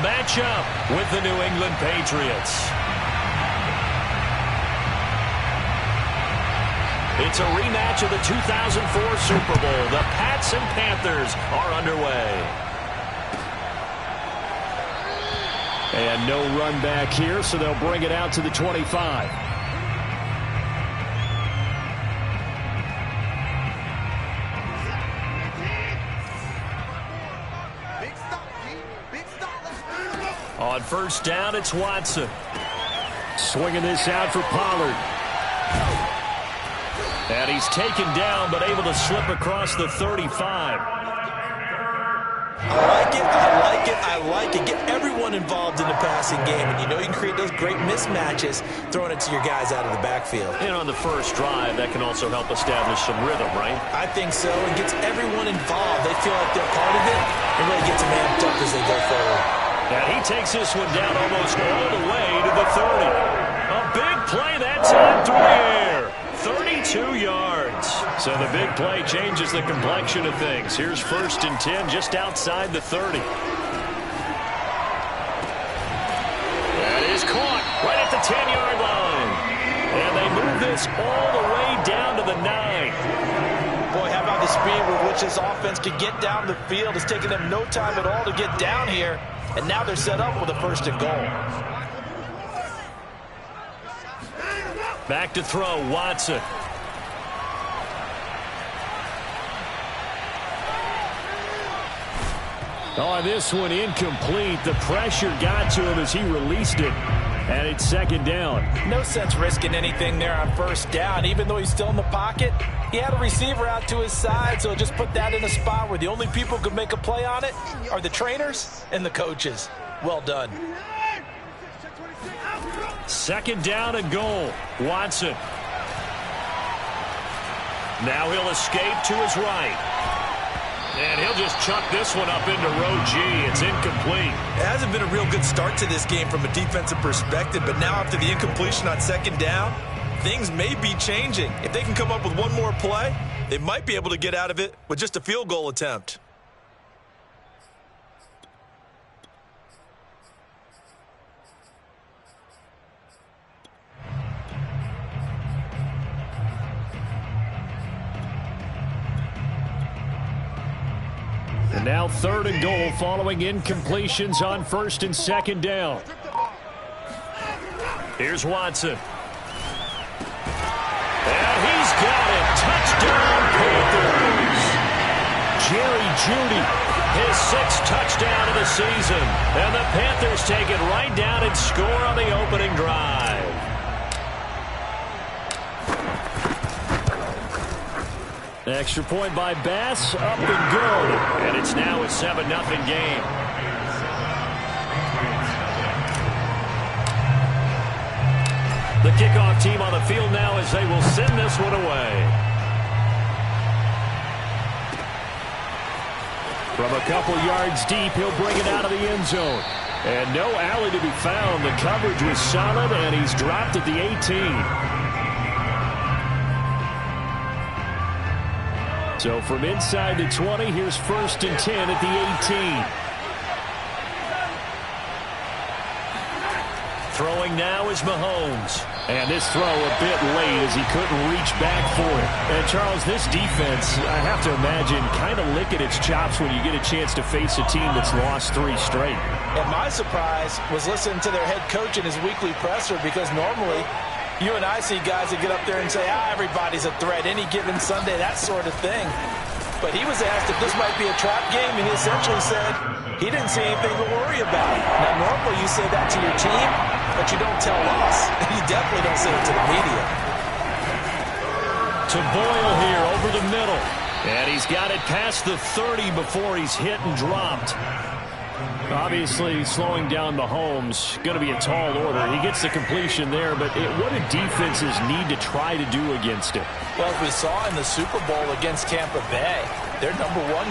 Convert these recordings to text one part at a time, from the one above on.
matchup with the New England Patriots. It's a rematch of the 2004 Super Bowl. The Pats and Panthers are underway. And no run back here, so they'll bring it out to the 25. On first down, it's Watson. Swinging this out for Pollard. And he's taken down, but able to slip across the 35. I like it. Get everyone involved in the passing game. And you know you can create those great mismatches throwing it to your guys out of the backfield. And on the first drive, that can also help establish some rhythm, right? I think so. It gets everyone involved. They feel like they're part of it. It really gets them amped up as they go forward. And he takes this one down almost all the way to the 30. A big play that time through the air. 32 yards. So the big play changes the complexion of things. Here's 1st and 10 just outside the 30. That is caught right at the 10-yard line. And they move this all the way down to the 9. Boy, how about the speed with which this offense can get down the field? It's taken them no time at all to get down here. And now they're set up with a 1st and goal. Back to throw, Watson. Oh, this one incomplete. The pressure got to him as he released it. And it's 2nd down. No sense risking anything there on 1st down. Even though he's still in the pocket, he had a receiver out to his side, so just put that in a spot where the only people who could make a play on it are the trainers and the coaches. Well done. 2nd down and goal. Watson. Now he'll escape to his right. And he'll just chuck this one up into row G. It's incomplete. It hasn't been a real good start to this game from a defensive perspective, but now after the incompletion on 2nd down, things may be changing. If they can come up with one more play, they might be able to get out of it with just a field goal attempt. And now 3rd and goal following incompletions on 1st and 2nd down. Here's Watson. And he's got it. Touchdown, Panthers. Jerry Jeudy, his 6th touchdown of the season. And the Panthers take it right down and score on the opening drive. Extra point by Bass, up and good. And it's now a 7-0 game. The kickoff team on the field now as they will send this one away. From a couple yards deep, he'll bring it out of the end zone. And no alley to be found. The coverage was solid, and he's dropped at the 18. So from inside the 20, here's 1st and 10 at the 18. Throwing now is Mahomes. And this throw a bit late as he couldn't reach back for it. And, Charles, this defense, I have to imagine, kind of licking its chops when you get a chance to face a team that's lost 3 straight. And my surprise was listening to their head coach in his weekly presser, because normally you and I see guys that get up there and say, everybody's a threat any given Sunday, that sort of thing. But he was asked if this might be a trap game, and he essentially said he didn't see anything to worry about. Now, normally you say that to your team, but you don't tell us. You definitely don't say it to the media. To Boyle here over the middle. And he's got it past the 30 before he's hit and dropped. Obviously, slowing down Mahomes, going to be a tall order. He gets the completion there, but what do defenses need to try to do against it? Well, as we saw in the Super Bowl against Tampa Bay, their #1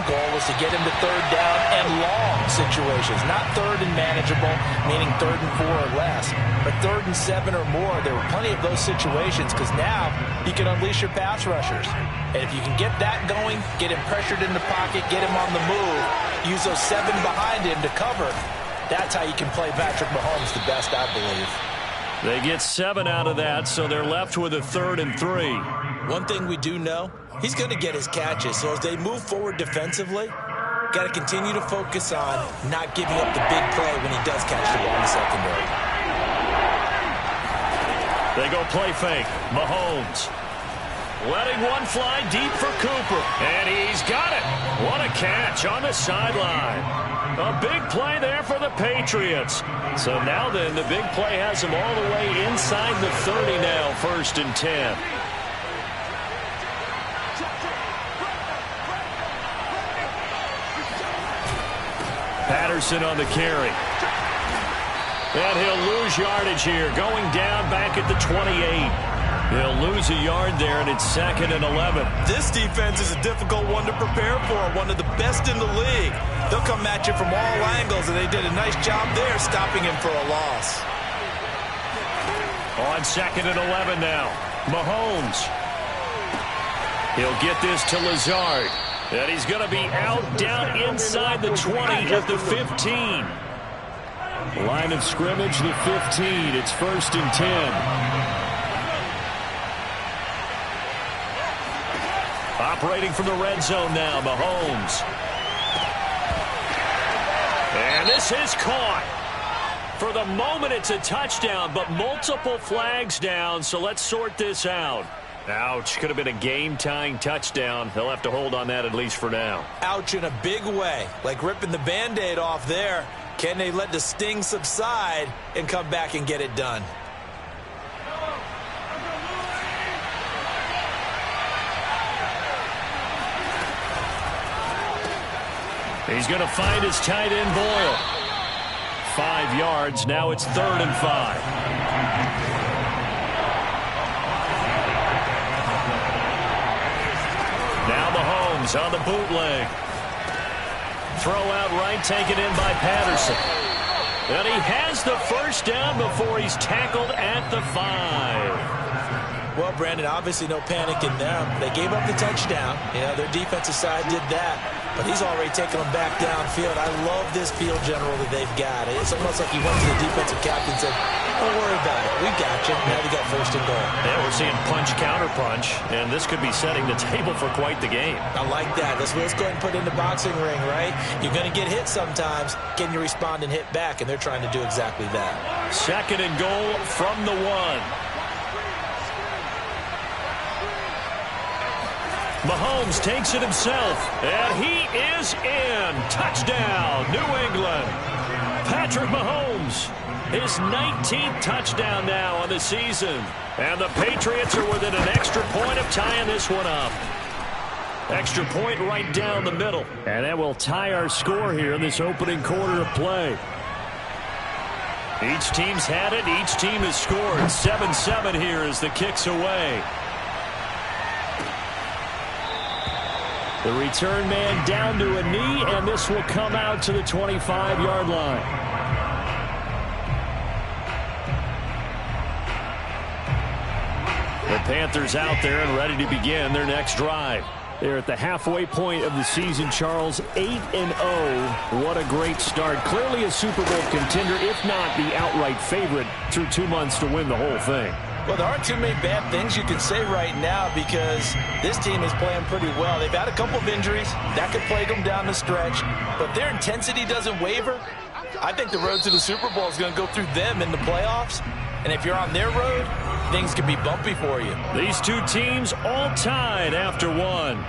goal was to get him to 3rd down and long situations. Not 3rd and manageable, meaning 3rd and 4 or less, but 3rd and 7 or more. There were plenty of those situations because now you can unleash your pass rushers. And if you can get that going, get him pressured in the pocket, get him on the move, use those 7 behind him to cover, That's how you can play Patrick Mahomes the best, I believe. They get 7 out of that, so they're left with a 3rd and 3. One thing we do know, he's going to get his catches. So as they move forward defensively, got to continue to focus on not giving up the big play when he does catch the ball in the secondary. They go play fake. Mahomes letting one fly deep for Cooper. And he's got it. What a catch on the sideline. A big play there for the Patriots. So now then, the big play has him all the way inside the 30 now, 1st and 10. Patterson on the carry. And he'll lose yardage here, going down back at the 28. He'll lose a yard there, and it's 2nd and 11. This defense is a difficult one to prepare for, one of the best in the league. They'll come at you from all angles, and they did a nice job there stopping him for a loss. On 2nd and 11 now, Mahomes. He'll get this to Lazard. And he's going to be out down inside the 20 at the 15. Line of scrimmage, the 15. It's 1st and 10. Operating from the red zone now, Mahomes. And this is caught. For the moment, it's a touchdown, but multiple flags down, so let's sort this out. Ouch, could have been a game-tying touchdown. They'll have to hold on that at least for now. Ouch in a big way, like ripping the Band-Aid off there. Can they let the sting subside and come back and get it done? He's going to find his tight end Boyle. 5 yards. Now it's 3rd and 5. Now Mahomes on the bootleg. Throw out right, taken in by Patterson. And he has the 1st down before he's tackled at the 5. Well, Brandon, obviously no panic in them. They gave up the touchdown. You know, their defensive side did that. But he's already taken them back downfield. I love this field general that they've got. It's almost like he went to the defensive captain and said, don't worry about it. We got you. Now we got 1st and goal. Yeah, we're seeing punch, counter punch, and this could be setting the table for quite the game. I like that. Let's go ahead and put it in the boxing ring, right? You're going to get hit sometimes. Can you respond and hit back? And they're trying to do exactly that. 2nd and goal from the 1. Mahomes takes it himself, and he is in. Touchdown, New England. Patrick Mahomes, his 19th touchdown now on the season. And the Patriots are within an extra point of tying this one up. Extra point right down the middle. And that will tie our score here in this opening quarter of play. Each team's had it. Each team has scored. 7-7 here as the kick's away. The return man down to a knee, and this will come out to the 25-yard line. The Panthers out there and ready to begin their next drive. They're at the halfway point of the season, Charles, 8-0. What a great start. Clearly a Super Bowl contender, if not the outright favorite, through 2 months to win the whole thing. Well, there aren't too many bad things you can say right now because this team is playing pretty well. They've had a couple of injuries. That could plague them down the stretch. But their intensity doesn't waver. I think the road to the Super Bowl is going to go through them in the playoffs. And if you're on their road, things can be bumpy for you. These two teams all tied after one.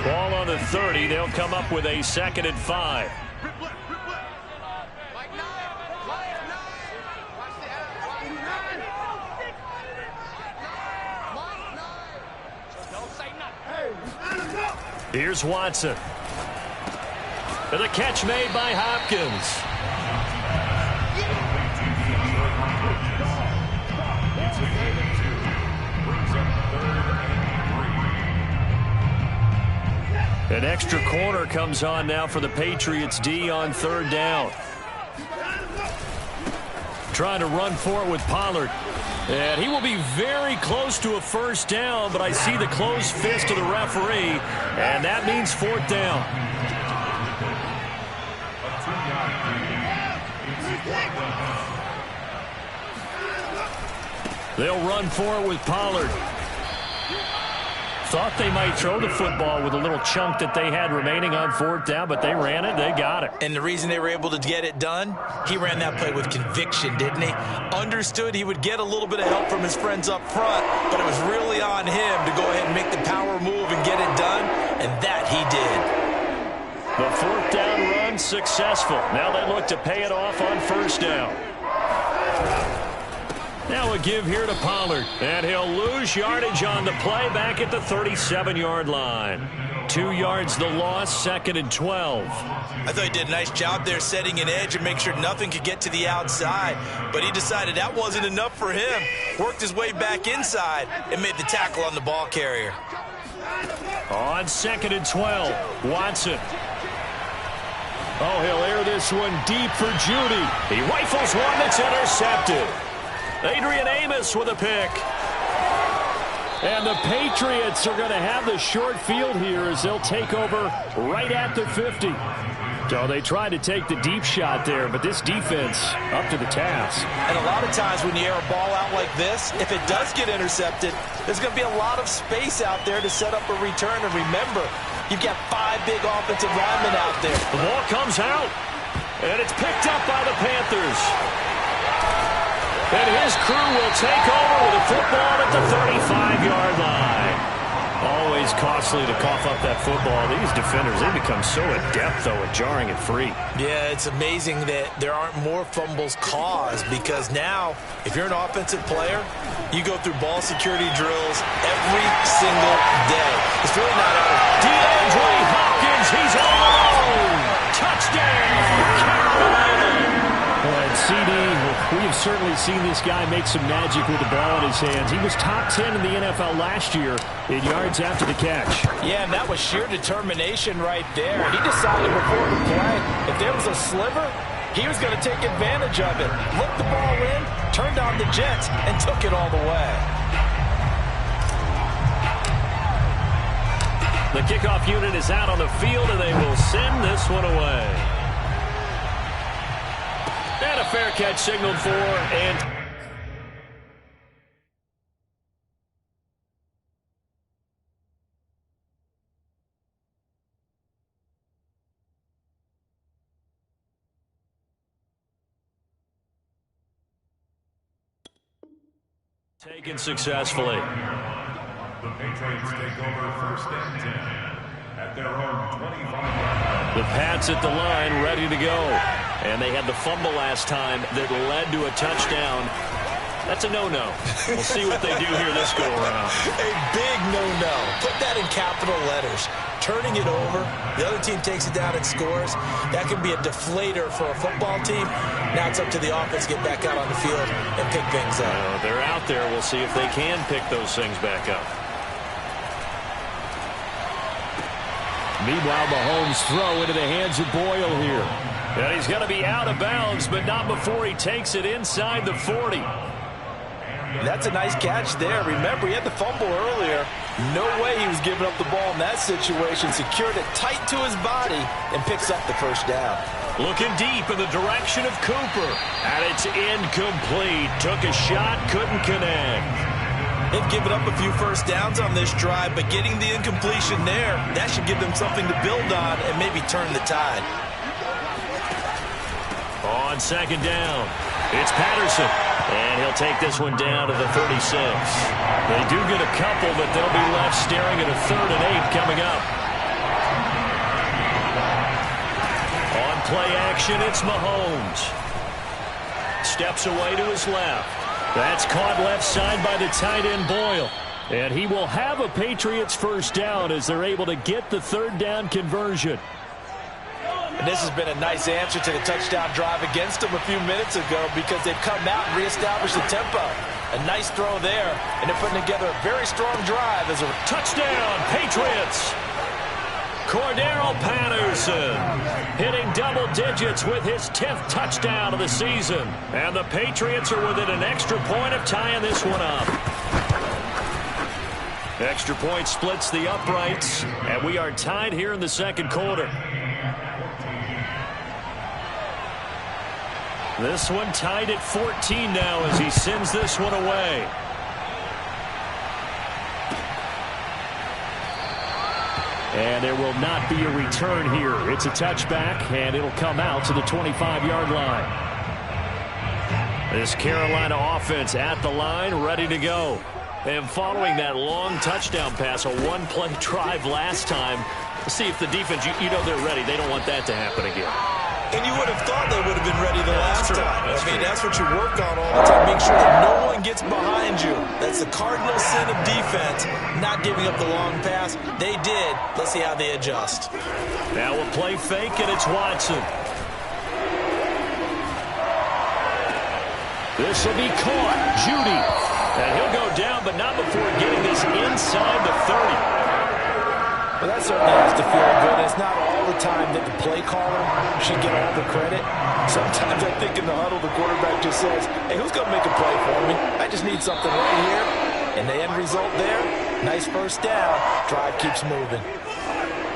Ball on the 30. They'll come up with a 2nd and 5. Here's Watson. And the catch made by Hopkins. An extra corner comes on now for the Patriots D on 3rd down. Trying to run for it with Pollard. And he will be very close to a first down, but I see the closed fist of the referee, and that means fourth down. They'll run for it with Pollard. Thought they might throw the football with a little chunk that they had remaining on fourth down, but they ran it. They got it. And the reason they were able to get it done, he ran that play with conviction, didn't he? Understood he would get a little bit of help from his friends up front, but it was really on him to go ahead and make the power move and get it done, and that he did. The fourth down run successful. Now they look to pay it off on first down. Now a give here to Pollard, and he'll lose yardage on the play back at the 37-yard line. 2 yards the loss, 2nd and 12. I thought he did a nice job there setting an edge and make sure nothing could get to the outside, but he decided that wasn't enough for him. Worked his way back inside and made the tackle on the ball carrier. On 2nd and 12, Watson. Oh, he'll air this one deep for Judy. He rifles one that's intercepted. Adrian Amos with a pick. And the Patriots are going to have the short field here as they'll take over right at the 50. So they tried to take the deep shot there, but this defense up to the task. And a lot of times when you air a ball out like this, if it does get intercepted, there's going to be a lot of space out there to set up a return. And remember, you've got 5 big offensive linemen out there. The ball comes out, and it's picked up by the Panthers. And his crew will take over with a football at the 35-yard line. Always costly to cough up that football. These defenders, they become so adept, though, at jarring it free. Yeah, it's amazing that there aren't more fumbles caused because now, if you're an offensive player, you go through ball security drills every single day. It's really not out of DeAndre Hopkins, he's all alone. Touchdown, Carolina. And CD, we have certainly seen this guy make some magic with the ball in his hands. He was top 10 in the NFL last year in yards after the catch. Yeah, and that was sheer determination right there. He decided before the play, if there was a sliver, he was going to take advantage of it. Looked the ball in, turned on the jets, and took it all the way. The kickoff unit is out on the field, and they will send this one away. And a fair catch signaled for, and taken successfully. The Patriots take over 1st and 10 at their own 25. The Pats at the line, ready to go. And they had the fumble last time that led to a touchdown. That's a no-no. We'll see what they do here this go-around. A big no-no. Put that in capital letters. Turning it over, the other team takes it down and scores. That can be a deflator for a football team. Now it's up to the offense to get back out on the field and pick things up. They're out there. We'll see if they can pick those things back up. Meanwhile, Mahomes' throw into the hands of Boyle here. And he's going to be out of bounds, but not before he takes it inside the 40. That's a nice catch there. Remember, he had the fumble earlier. No way he was giving up the ball in that situation. Secured it tight to his body and picks up the first down. Looking deep in the direction of Cooper. And it's incomplete. Took a shot, couldn't connect. They've given up a few first downs on this drive, but getting the incompletion there, that should give them something to build on and maybe turn the tide. On 2nd down, it's Patterson. And he'll take this one down to the 36. They do get a couple, but they'll be left staring at a 3rd and 8 coming up. On play action, it's Mahomes. Steps away to his left. That's caught left side by the tight end Boyle. And he will have a Patriots first down as they're able to get the 3rd down conversion. And this has been a nice answer to the touchdown drive against them a few minutes ago because they've come out and reestablished the tempo. A nice throw there, and they're putting together a very strong drive as a touchdown, Patriots. Cordero Patterson hitting double digits with his 10th touchdown of the season. And the Patriots are within an extra point of tying this one up. Extra point splits the uprights, and we are tied here in the second quarter. This one tied at 14 now as he sends this one away. And there will not be a return here. It's a touchback, and it'll come out to the 25-yard line. This Carolina offense at the line, ready to go. And following that long touchdown pass, a one-play drive last time, see if the defense, you know they're ready. They don't want that to happen again. And you would have thought they would have been ready the last time. That's what you work on all the time. Make sure that no one gets behind you. That's the cardinal sin of defense, not giving up the long pass. They did. Let's see how they adjust. Now a play fake, and it's Watson. This will be caught. Judy. And he'll go down, but not before getting this inside the 30. Well, that certainly has to feel good. It's not all the time that the play caller should get all the credit. Sometimes I think in the huddle, the quarterback just says, hey, who's going to make a play for me? I just need something right here. And the end result there, nice first down. Drive keeps moving.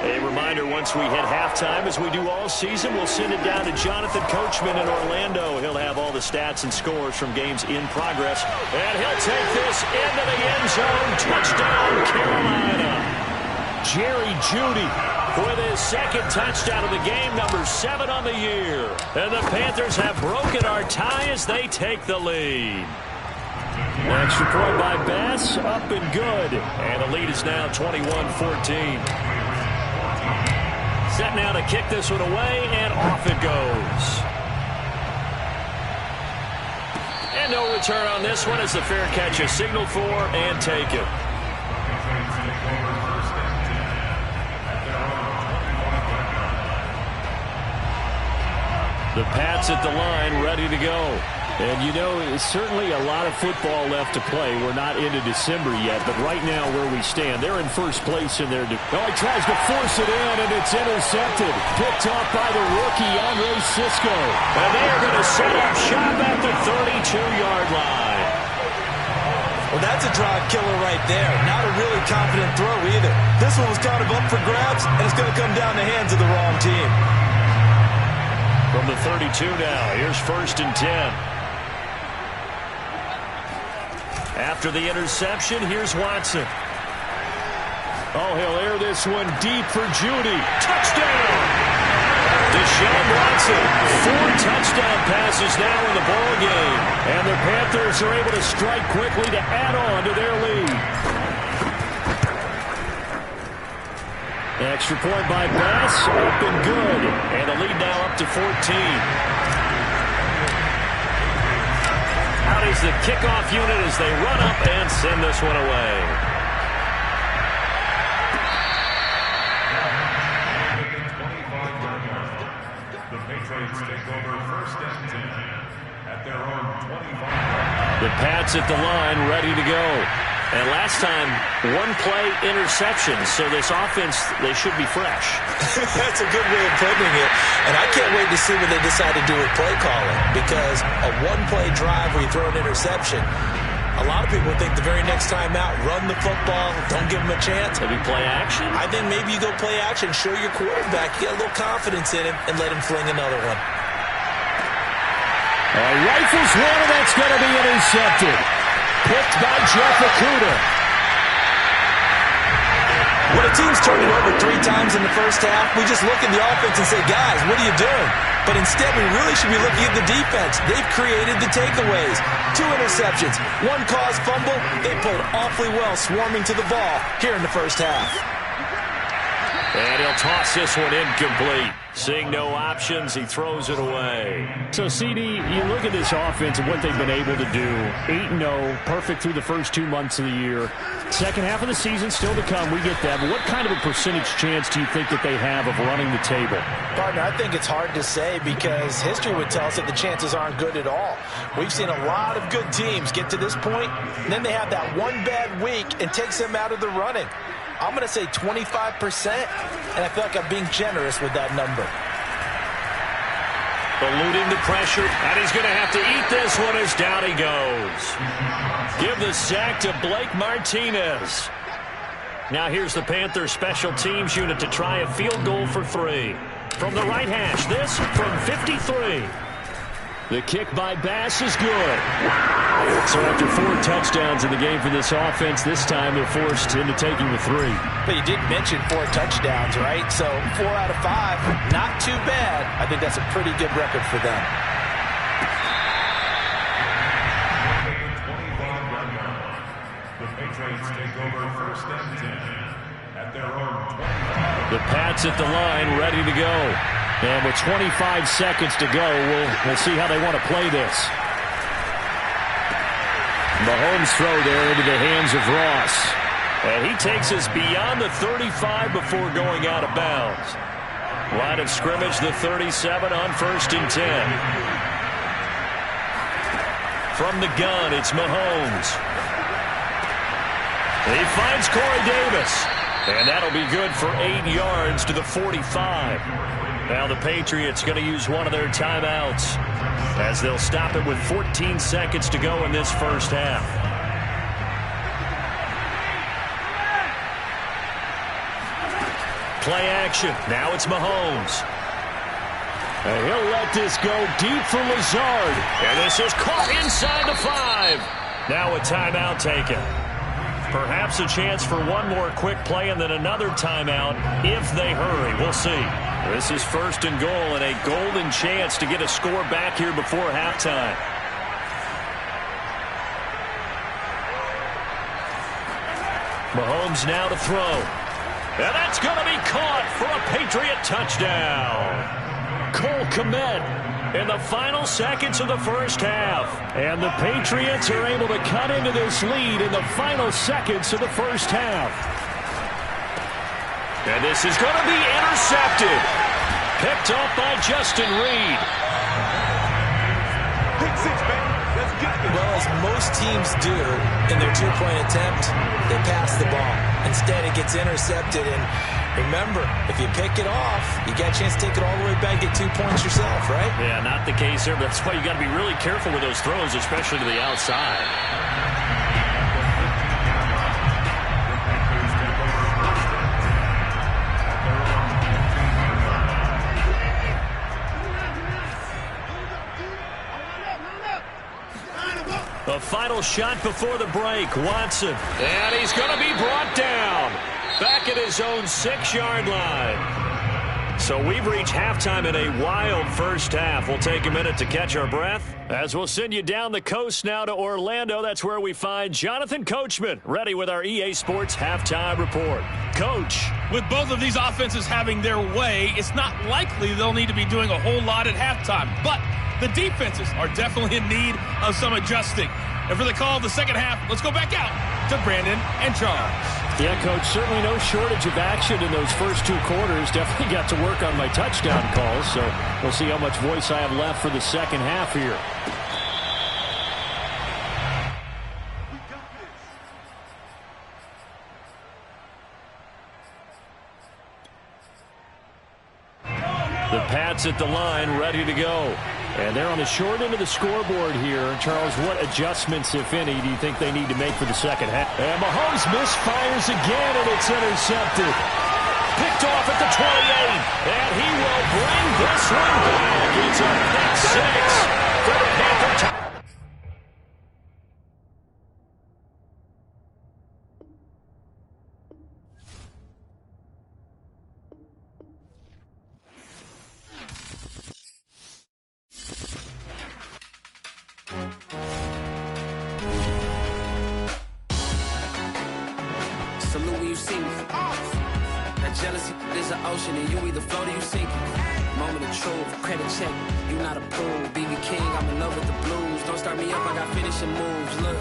A reminder, once we hit halftime, as we do all season, we'll send it down to Jonathan Coachman in Orlando. He'll have all the stats and scores from games in progress. And he'll take this into the end zone. Touchdown, Carolina. Jerry Jeudy with his second touchdown of the game, number 7 on the year. And the Panthers have broken our tie as they take the lead. Extra point by Bass, up and good. And the lead is now 21-14. Set now to kick this one away, and off it goes. And no return on this one as the fair catch is signaled for and taken. The Pats at the line, ready to go. And, you know, it's certainly a lot of football left to play. We're not into December yet, but right now where we stand, they're in first place in their... Oh, he tries to force it in, and it's intercepted. Picked off by the rookie, Andre Sisco. And they are going to set up shop at the 32-yard line. Well, that's a drive killer right there. Not a really confident throw either. This one was kind of up for grabs, and it's going to come down the hands of the wrong team. From the 32 now, here's 1st and 10. After the interception, here's Watson. Oh, he'll air this one deep for Jeudy. Touchdown! Deshaun Watson, 4 touchdown passes now in the ball game. And the Panthers are able to strike quickly to add on to their lead. Extra point by Bass, up and good. And the lead now up to 14. Out is the kickoff unit as they run up and send this one away. The Patriots take over 1st and 10 at their own 25. The Pats at the line, ready to go. And last time, one-play interception, so this offense, they should be fresh. That's a good way of putting it. And I can't wait to see what they decide to do with play calling, because a one-play drive where you throw an interception, a lot of people think the very next time out, run the football, don't give them a chance. Maybe play action? I think maybe you go play action, show your quarterback, get a little confidence in him, and let him fling another one. Rifles one, and that's going to be intercepted. Picked by Jeff Okudah. When a team's turned it over 3 times in the first half, we just look at the offense and say, guys, what are you doing? But instead, we really should be looking at the defense. They've created the takeaways. 2 interceptions, 1 caused fumble. They played awfully well swarming to the ball here in the first half. And he'll toss this one incomplete. Seeing no options, he throws it away. So, CD, you look at this offense and what they've been able to do. 8-0, perfect through the first 2 months of the year. Second half of the season still to come. We get that. But what kind of a percentage chance do you think that they have of running the table? Partner, I think it's hard to say because history would tell us that the chances aren't good at all. We've seen a lot of good teams get to this point, and then they have that one bad week and takes them out of the running. I'm going to say 25%, and I feel like I'm being generous with that number. Eluding the pressure, and he's going to have to eat this one as down he goes. Give the sack to Blake Martinez. Now here's the Panthers special teams unit to try a field goal for 3. From the right hash, this from 53. The kick by Bass is good. So after 4 touchdowns in the game for this offense, this time they're forced into taking the 3. But you did mention 4 touchdowns, right? So 4 out of 5, not too bad. I think that's a pretty good record for them. The Patriots take over first and 10 at their own 20. The Pats at the line, ready to go. And with 25 seconds to go, we'll see how they want to play this. Mahomes throw there into the hands of Ross. And he takes us beyond the 35 before going out of bounds. Line of scrimmage, the 37 on first and 10. From the gun, it's Mahomes. He finds Corey Davis. And that'll be good for 8 yards to the 45. Now the Patriots going to use one of their timeouts as they'll stop it with 14 seconds to go in this first half. Play action. Now it's Mahomes. And he'll let this go deep for Lazard. And this is caught inside the 5. Now a timeout taken. Perhaps a chance for one more quick play and then another timeout if they hurry. We'll see. This is first and goal and a golden chance to get a score back here before halftime. Mahomes now to throw. And that's going to be caught for a Patriot touchdown. Cole Kmet in the final seconds of the first half. And the Patriots are able to cut into this lead in the final seconds of the first half. And this is going to be intercepted. Picked off by Justin Reed. Well, as most teams do in their 2-point attempt, they pass the ball. Instead, it gets intercepted. And remember, if you pick it off, you got a chance to take it all the way back, get 2 points yourself, right? Yeah, not the case here. That's why you got to be really careful with those throws, especially to the outside. The final shot before the break, Watson. And he's going to be brought down. Back at his own 6-yard line. So we've reached halftime in a wild first half. We'll take a minute to catch our breath as we'll send you down the coast now to Orlando. That's where we find Jonathan Coachman, ready with our EA Sports Halftime Report. Coach. With both of these offenses having their way, it's not likely they'll need to be doing a whole lot at halftime. But the defenses are definitely in need of some adjusting. And for the call of the second half, let's go back out to Brandon and Charles. Yeah, Coach, certainly no shortage of action in those first 2 quarters. Definitely got to work on my touchdown calls, so we'll see how much voice I have left for the second half here. The Pats at the line, ready to go. And they're on the short end of the scoreboard here. Charles, what adjustments, if any, do you think they need to make for the second half? And Mahomes misfires again, and it's intercepted. Picked off at the 28, and he will bring this one back. It's a pick 6 for the Panthers. Salute when you see me. That jealousy is an ocean, and you either float or you sink it. Moment of truth, credit check. You not approved. BB King, I'm in love with the blues. Don't start me up, I got finishing moves. Look.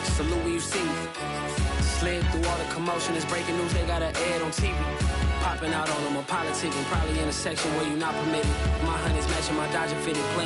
Salute when you see me. Slid through all the commotion. It's breaking news, they got an ad on TV. Popping out on them, a politicking. Probably in a section where you not permitted. My honey's matching my Dodger fitted plane.